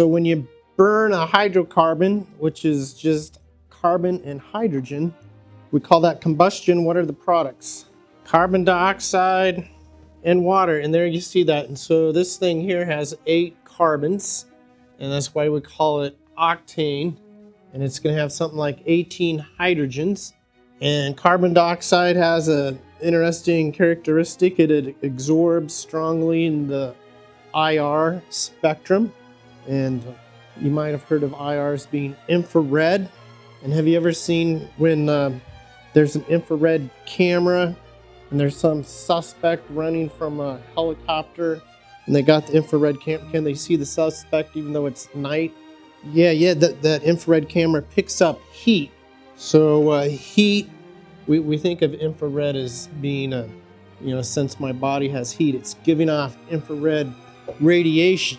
So when you burn a hydrocarbon, which is just carbon and hydrogen, we call that combustion. What are the products? Carbon dioxide and water, and there you see that. And so this thing here has 8 carbons, and that's why we call it octane. And it's going to have something like 18 hydrogens. And carbon dioxide has an interesting characteristic. It absorbs strongly in the IR spectrum. And you might have heard of IRs being infrared. And have you ever seen when there's an infrared camera and there's some suspect running from a helicopter and they got the infrared camera? Can they see the suspect even though it's night? Yeah, that infrared camera picks up heat. So heat, we think of infrared as being since my body has heat, it's giving off infrared radiation.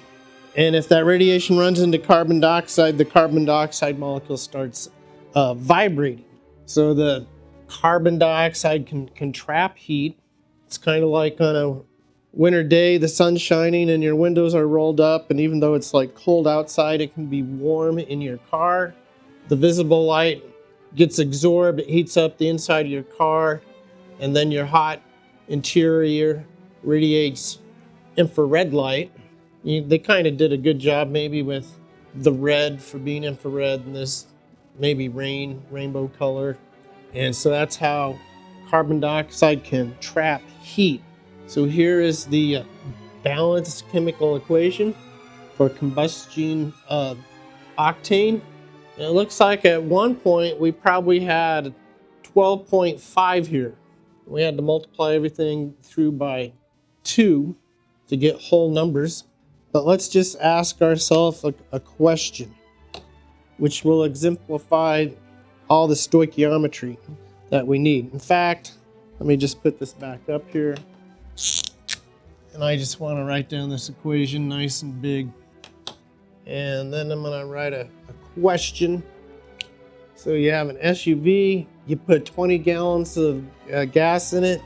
And if that radiation runs into carbon dioxide, the carbon dioxide molecule starts vibrating. So the carbon dioxide can trap heat. It's kind of like on a winter day, the sun's shining and your windows are rolled up, and even though it's like cold outside, it can be warm in your car. The visible light gets absorbed, it heats up the inside of your car, and then your hot interior radiates infrared light. They kind of did a good job maybe with the red for being infrared and this maybe rainbow color. And so that's how carbon dioxide can trap heat. So here is the balanced chemical equation for combustion octane. And it looks like at one point we probably had 12.5 here. We had to multiply everything through by 2 to get whole numbers. But let's just ask ourselves a question, which will exemplify all the stoichiometry that we need. In fact, let me just put this back up here. And I just want to write down this equation nice and big. And then I'm going to write a question. So you have an SUV, you put 20 gallons of gas in it.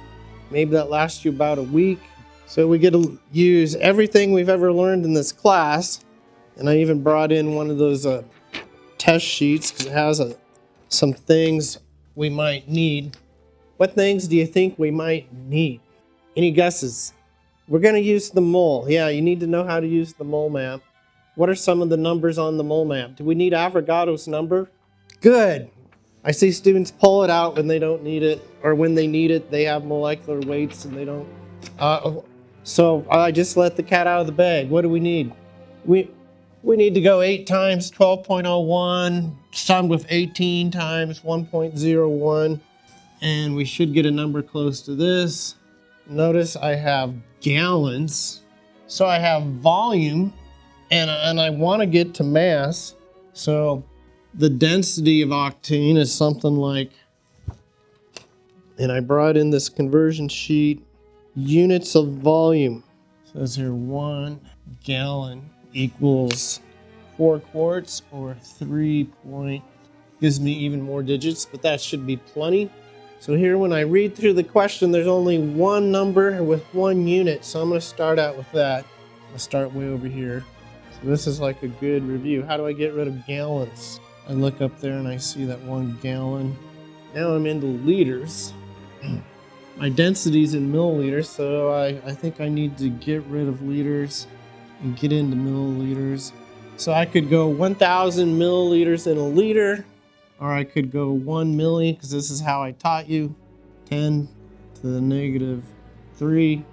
Maybe that lasts you about a week. So we get to use everything we've ever learned in this class. And I even brought in one of those test sheets because it has some things we might need. What things do you think we might need? Any guesses? We're going to use the mole. Yeah, you need to know how to use the mole map. What are some of the numbers on the mole map? Do we need Avogadro's number? Good. I see students pull it out when they don't need it, or when they need it, they have molecular weights and they don't. So I just let the cat out of the bag. What do we need? We need to go 8 times 12.01, summed with 18 times 1.01, and we should get a number close to this. Notice I have gallons, so I have volume, and I want to get to mass. So the density of octane is something like, and I brought in this conversion sheet, units of volume. So it says here 1 gallon equals 4 quarts, or 3 point, gives me even more digits, but that should be plenty. So here when I read through the question, there's only one number with 1 unit, so I'm going to start out with that. I'll start way over here. So this is like a good review. How do I get rid of gallons? I look up there and I see that 1 gallon. Now I'm into liters. My density's in milliliters, so I think I need to get rid of liters and get into milliliters. So I could go 1,000 milliliters in a liter, or I could go 1 milli, because this is how I taught you, 10 to the negative 3.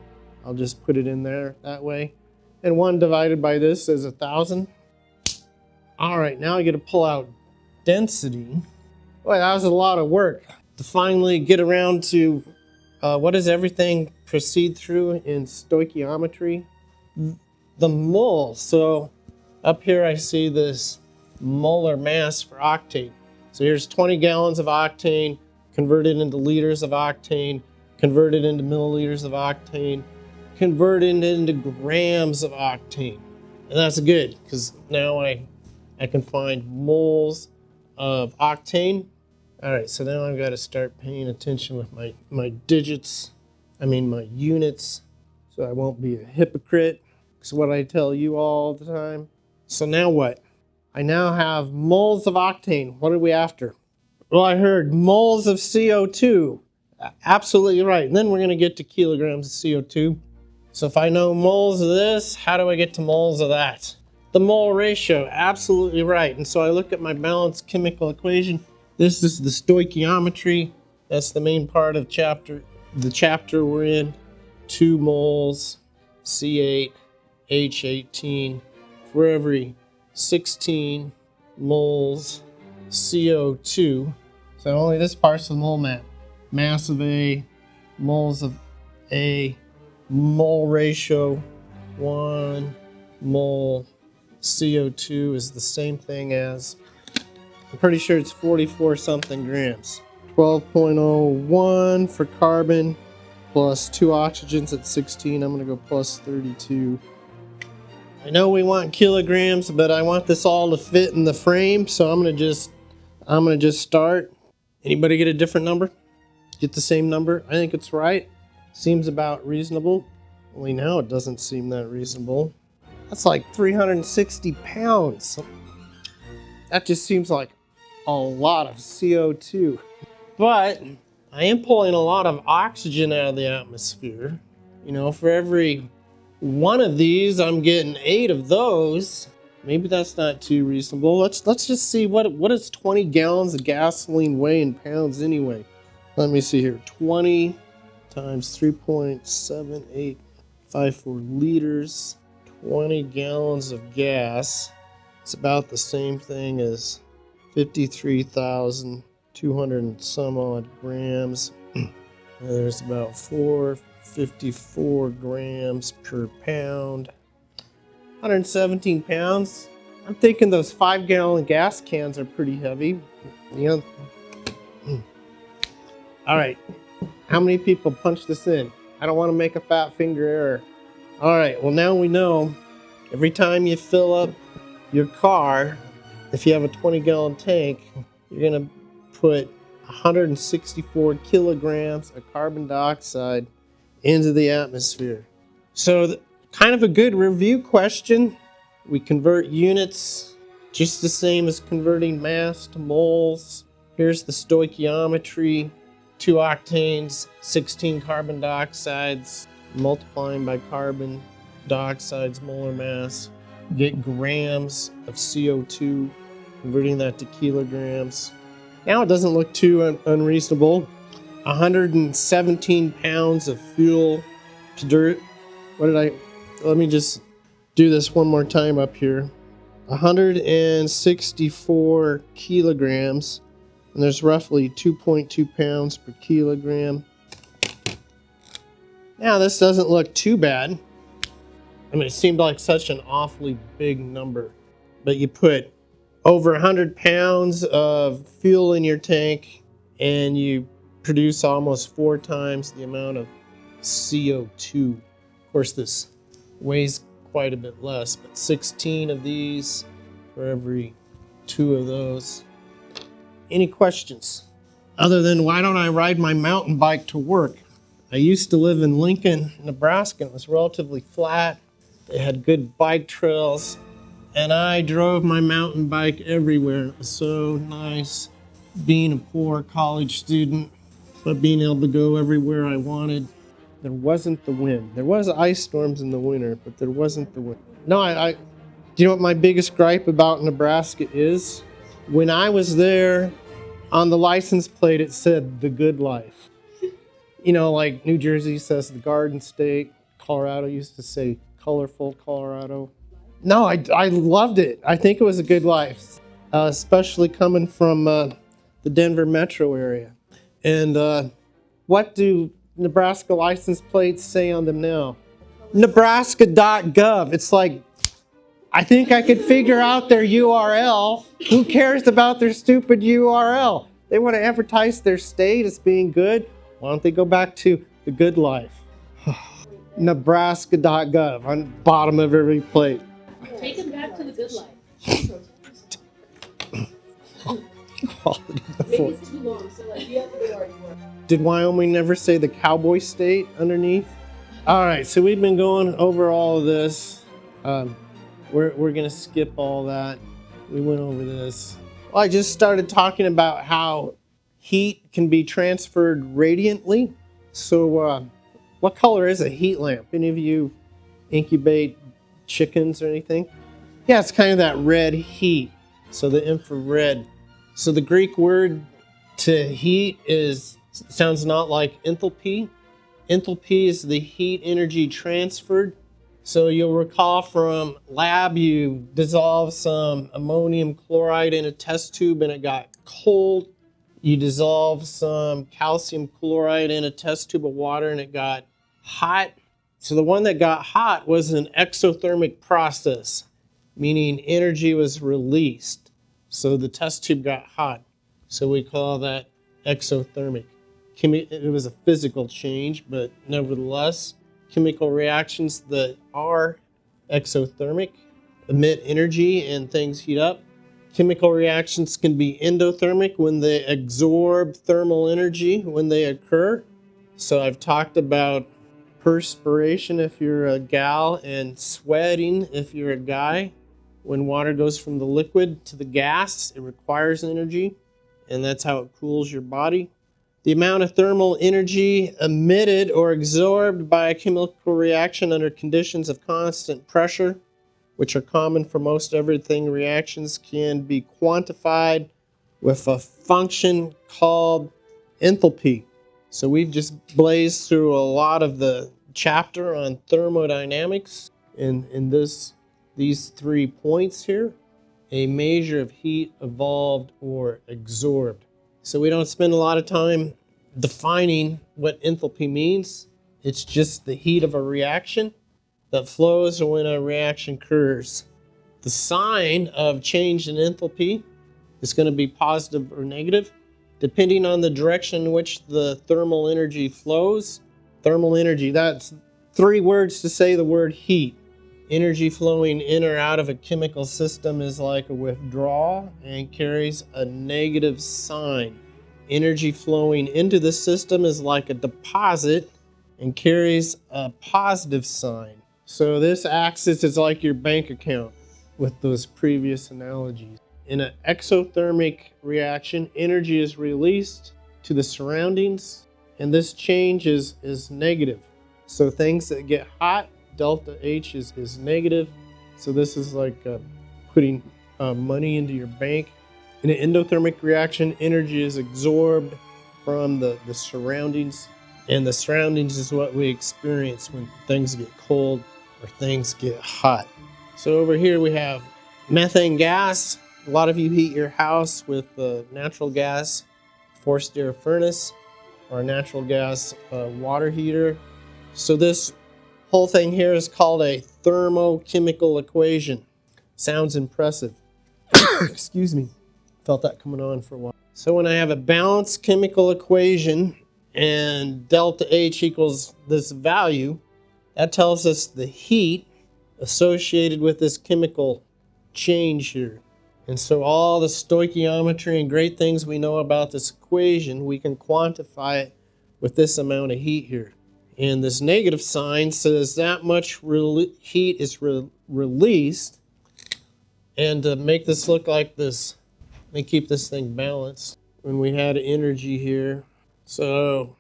I'll just put it in there that way. And 1 divided by this is 1,000. All right, now I get to pull out density. Boy, that was a lot of work to finally get around to what does everything proceed through in stoichiometry? The mole. So up here I see this molar mass for octane. So here's 20 gallons of octane converted into liters of octane, converted into milliliters of octane, converted into grams of octane. And that's good, because now I can find moles of octane. All right, so now I've got to start paying attention with my digits, my units, so I won't be a hypocrite. It's what I tell you all the time. So now what? I now have moles of octane. What are we after? Well, I heard moles of CO2. Absolutely right. And then we're going to get to kilograms of CO2. So if I know moles of this, how do I get to moles of that? The mole ratio, absolutely right. And so I look at my balanced chemical equation. This is the stoichiometry. That's the main part of the chapter we're in. 2 moles C8 H18 for every 16 moles CO2. So only this part's the mole mass of A, moles of A, mole ratio 1 mole CO2 is the same thing as, I'm pretty sure it's 44 something grams. 12.01 for carbon plus 2 oxygens at 16. I'm going to go plus 32. I know we want kilograms, but I want this all to fit in the frame, so I'm going to just start. Anybody get a different number? Get the same number? I think it's right. Seems about reasonable. Only now it doesn't seem that reasonable. That's like 360 pounds. That just seems like a lot of CO2. But I am pulling a lot of oxygen out of the atmosphere. You know, for every one of these, I'm getting 8 of those. Maybe that's not too reasonable. Let's just see what does 20 gallons of gasoline weigh in pounds anyway. Let me see here. 20 times 3.7854 liters. 20 gallons of gas. It's about the same thing as 53,200 and some odd grams. There's about 454 grams per pound. 117 pounds. I'm thinking those 5-gallon gas cans are pretty heavy. Yeah. All right. How many people punch this in? I don't want to make a fat finger error. All right. Well, now we know every time you fill up your car, if you have a 20-gallon tank, you're going to put 164 kilograms of carbon dioxide into the atmosphere. So kind of a good review question. We convert units just the same as converting mass to moles. Here's the stoichiometry. 2 octanes, 16 carbon dioxides, multiplying by carbon dioxide's molar mass. Get grams of CO2, converting that to kilograms. Now it doesn't look too unreasonable. 117 pounds of fuel to dirt. Let me just do this one more time up here. 164 kilograms, and there's roughly 2.2 pounds per kilogram. Now this doesn't look too bad. I mean, it seemed like such an awfully big number, but you put over 100 pounds of fuel in your tank and you produce almost 4 times the amount of CO2. Of course, this weighs quite a bit less, but 16 of these for every 2 of those. Any questions? Other than why don't I ride my mountain bike to work? I used to live in Lincoln, Nebraska, and it was relatively flat. They had good bike trails, and I drove my mountain bike everywhere. It was so nice being a poor college student, but being able to go everywhere I wanted. There wasn't the wind. There was ice storms in the winter, but there wasn't the wind. No, do you know what my biggest gripe about Nebraska is? When I was there, on the license plate it said the good life. You know, like New Jersey says the Garden State, Colorado used to say colorful Colorado. No, I loved it. I think it was a good life, especially coming from the Denver metro area. And what do Nebraska license plates say on them now? Nebraska.gov. It's like, I think I could figure out their URL. Who cares about their stupid URL? They want to advertise their state as being good. Why don't they go back to the good life? Nebraska.gov on the bottom of every plate. Take them back to the good life. Quality Maybe it's too long, so like you have to go where you work. Did Wyoming never say the cowboy state underneath? All right, so we've been going over all of this. We're gonna skip all that. We went over this. Well, I just started talking about how heat can be transferred radiantly. So, what color is a heat lamp? Any of you incubate chickens or anything? Yeah, it's kind of that red heat. So the infrared. So the Greek word to heat sounds not like enthalpy. Enthalpy is the heat energy transferred. So you'll recall from lab, you dissolve some ammonium chloride in a test tube and it got cold. You dissolve some calcium chloride in a test tube of water and it got hot. So the one that got hot was an exothermic process, meaning energy was released. So the test tube got hot. So we call that exothermic. It was a physical change, but nevertheless, chemical reactions that are exothermic emit energy and things heat up. Chemical reactions can be endothermic when they absorb thermal energy when they occur. So I've talked about perspiration if you're a gal and sweating if you're a guy. When water goes from the liquid to the gas, it requires energy, and that's how it cools your body. The amount of thermal energy emitted or absorbed by a chemical reaction under conditions of constant pressure, which are common for most everything reactions, can be quantified with a function called enthalpy. So we've just blazed through a lot of the chapter on thermodynamics in these 3 points here. A measure of heat evolved or absorbed. So we don't spend a lot of time defining what enthalpy means. It's just the heat of a reaction that flows when a reaction occurs. The sign of change in enthalpy is going to be positive or negative, depending on the direction in which the thermal energy flows. Thermal energy, that's 3 words to say the word heat. Energy flowing in or out of a chemical system is like a withdrawal and carries a negative sign. Energy flowing into the system is like a deposit and carries a positive sign. So this axis is like your bank account with those previous analogies. In an exothermic reaction, energy is released to the surroundings, and this change is negative. So things that get hot, delta H is negative. So this is like putting money into your bank. In an endothermic reaction, energy is absorbed from the surroundings, and the surroundings is what we experience when things get cold or things get hot. So over here we have methane gas. A lot of you heat your house with natural gas forced air furnace or a natural gas water heater. So this whole thing here is called a thermochemical equation. Sounds impressive. Excuse me. Felt that coming on for a while. So when I have a balanced chemical equation and delta H equals this value, that tells us the heat associated with this chemical change here. And so all the stoichiometry and great things we know about this equation, we can quantify it with this amount of heat here. And this negative sign says that much heat is released. And to make this look like this, let me keep this thing balanced. When we had energy here, so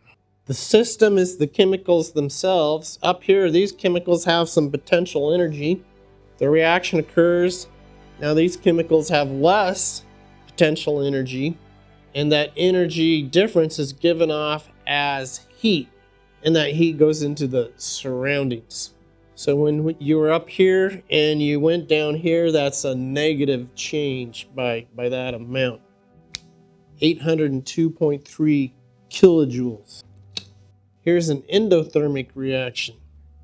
the system is the chemicals themselves. Up here, these chemicals have some potential energy. The reaction occurs. Now these chemicals have less potential energy, and that energy difference is given off as heat, and that heat goes into the surroundings. So when you were up here and you went down here, that's a negative change by that amount. 802.3 kilojoules. Here's an endothermic reaction.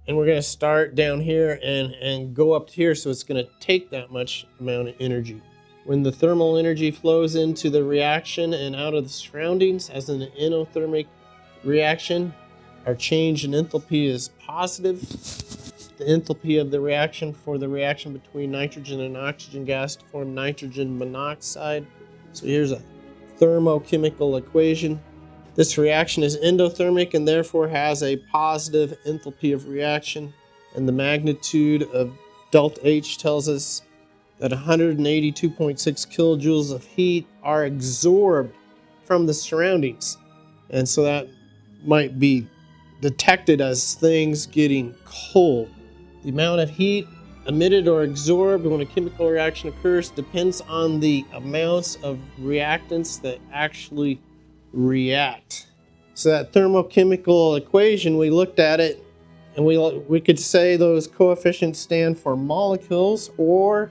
And we're going to start down here and go up here, so it's going to take that much amount of energy. When the thermal energy flows into the reaction and out of the surroundings as an endothermic reaction, our change in enthalpy is positive. The enthalpy of the reaction for the reaction between nitrogen and oxygen gas to form nitrogen monoxide. So here's a thermochemical equation. This reaction is endothermic and therefore has a positive enthalpy of reaction, and the magnitude of Delta H tells us that 182.6 kilojoules of heat are absorbed from the surroundings. And so that might be detected as things getting cold. The amount of heat emitted or absorbed when a chemical reaction occurs depends on the amounts of reactants that actually react. So that thermochemical equation, we looked at it and we could say those coefficients stand for molecules or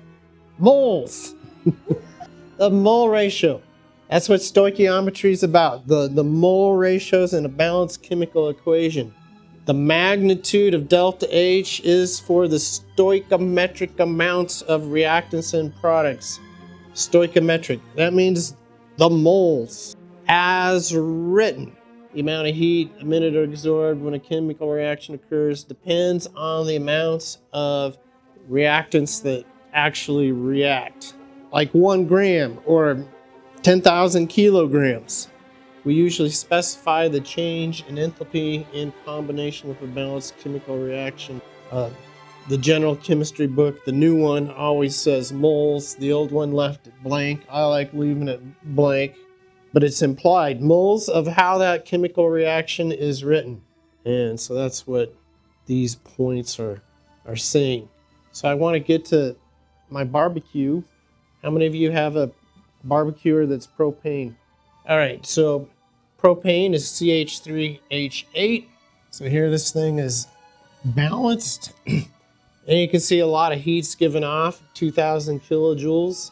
moles. The mole ratio. That's what stoichiometry is about. The mole ratios in a balanced chemical equation. The magnitude of delta H is for the stoichiometric amounts of reactants and products. Stoichiometric. That means the moles. As written, the amount of heat emitted or absorbed when a chemical reaction occurs depends on the amounts of reactants that actually react. Like 1 gram or 10,000 kilograms. We usually specify the change in enthalpy in combination with a balanced chemical reaction. The general chemistry book, the new one, always says moles. The old one left it blank. I like leaving it blank, but it's implied. Moles of how that chemical reaction is written. And so that's what these points are saying. So I want to get to my barbecue. How many of you have a barbecuer that's propane? All right, so propane is CH3H8. So here this thing is balanced. And you can see a lot of heat's given off, 2,000 kilojoules.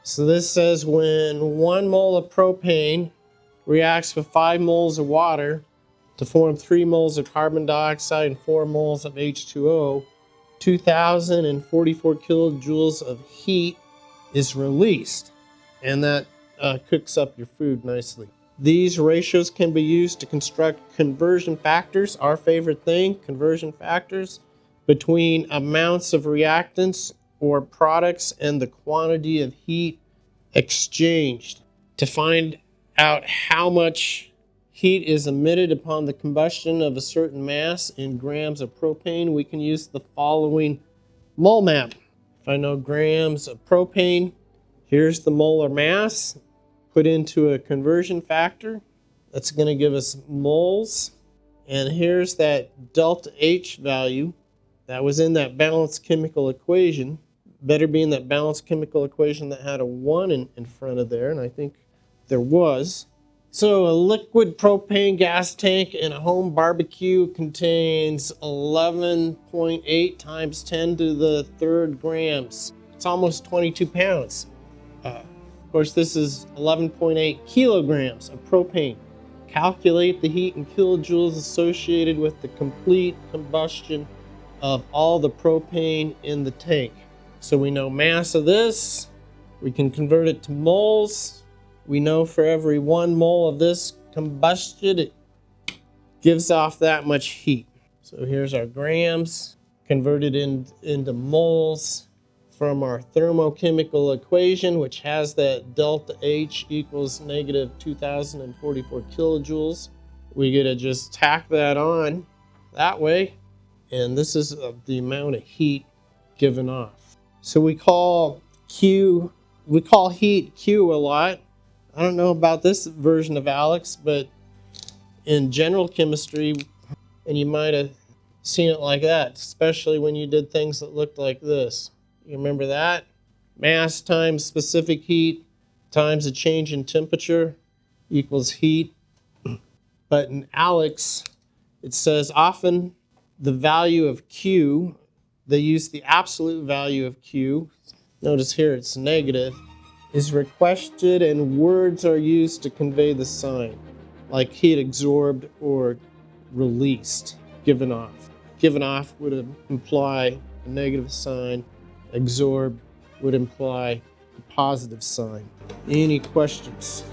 So this says when 1 mole of propane reacts with 5 moles of water to form 3 moles of carbon dioxide and 4 moles of H2O, 2,044 kilojoules of heat is released. And that cooks up your food nicely. These ratios can be used to construct conversion factors, our favorite thing, conversion factors, between amounts of reactants or products and the quantity of heat exchanged. To find out how much heat is emitted upon the combustion of a certain mass in grams of propane, we can use the following mole map. If I know grams of propane, here's the molar mass put into a conversion factor. That's going to give us moles. And here's that delta H value that was in that balanced chemical equation. Better be in that balanced chemical equation that had a 1 in front of there, and I think there was. So a liquid propane gas tank in a home barbecue contains 11.8 times 10 to the third grams. It's almost 22 pounds. Of course, this is 11.8 kilograms of propane. Calculate the heat in kilojoules associated with the complete combustion of all the propane in the tank. So we know mass of this. We can convert it to moles. We know for every 1 mole of this combustion, it gives off that much heat. So here's our grams converted into moles from our thermochemical equation, which has that delta H equals negative 2,044 kilojoules. We get to just tack that on that way. And this is the amount of heat given off. So we call heat Q a lot. I don't know about this version of Alex, but in general chemistry, and you might have seen it like that, especially when you did things that looked like this. You remember that? Mass times specific heat times a change in temperature equals heat. But in Alex, it says often the value of Q, they use the absolute value of Q. Notice here it's negative, is requested, and words are used to convey the sign, like heat absorbed or released, given off. Given off would imply a negative sign. Absorbed would imply a positive sign. Any questions?